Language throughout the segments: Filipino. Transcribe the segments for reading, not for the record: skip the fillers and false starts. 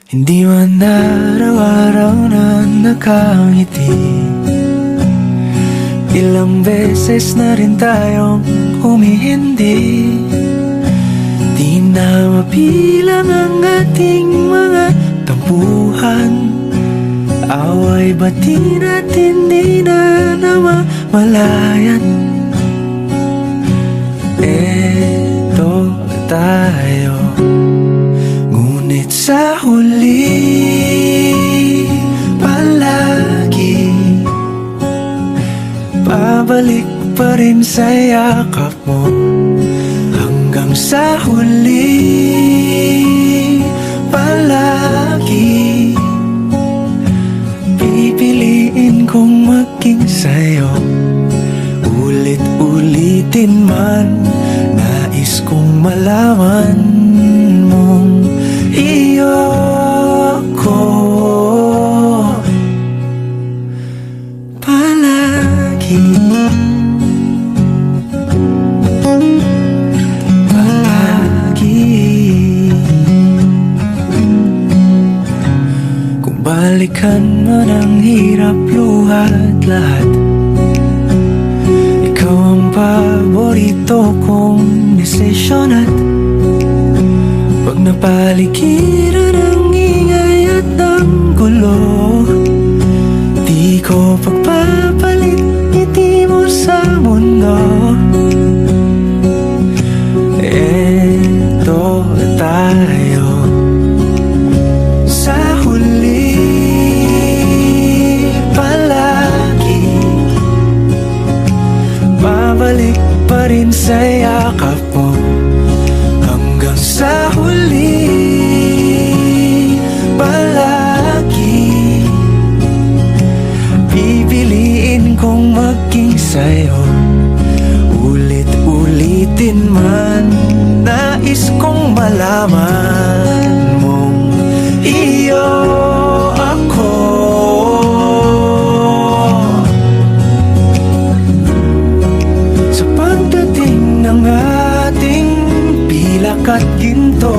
Hindi man araw-araw na nakangiti, ilang beses na rin tayong humihindi. Di na mapilang ang ating mga tampuhan, away bati natin di na namamalayan. Eto tayo, ngunit sa huli palagi babalik pa rin sa yakap mo. Hanggang sa huli palagi pipiliin kong maging sa'yo. Ulit-ulitin man, nais kong malaman mong iyo ko palagi. Kung balikan man ang hirap, luhat lahat, ikaw ang paborito kong desisyon. At pag napaligiran ang ingay at ang gulo, di ko pagpapalit ngiti mo sa mundo. Eto tayo, sa huli palagi babalik pa rin sa yakap mo. Hanggang sa huli palagi pipiliin kong maging sa'yo. Ulit-ulitin man, nais kong malaman mong iyo ako. Sa pagdating ng ating pilak at ginto,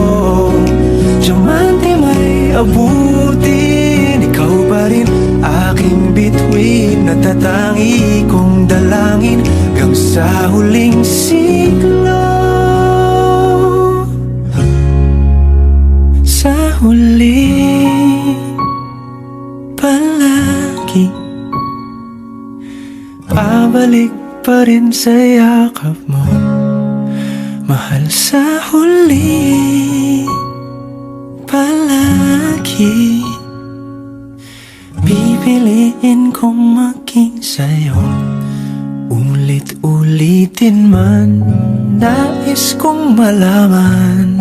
diamante may abutin, ikaw pa rin aking bituin, natatangi kong dalangin hanggang sa huling siglo. Sa huli palagi babalik pa rin sa yakap mo, mahal. Sa huli palagi pipiliin kong maging sa'yo. Ulit-ulitin man, nais kong malaman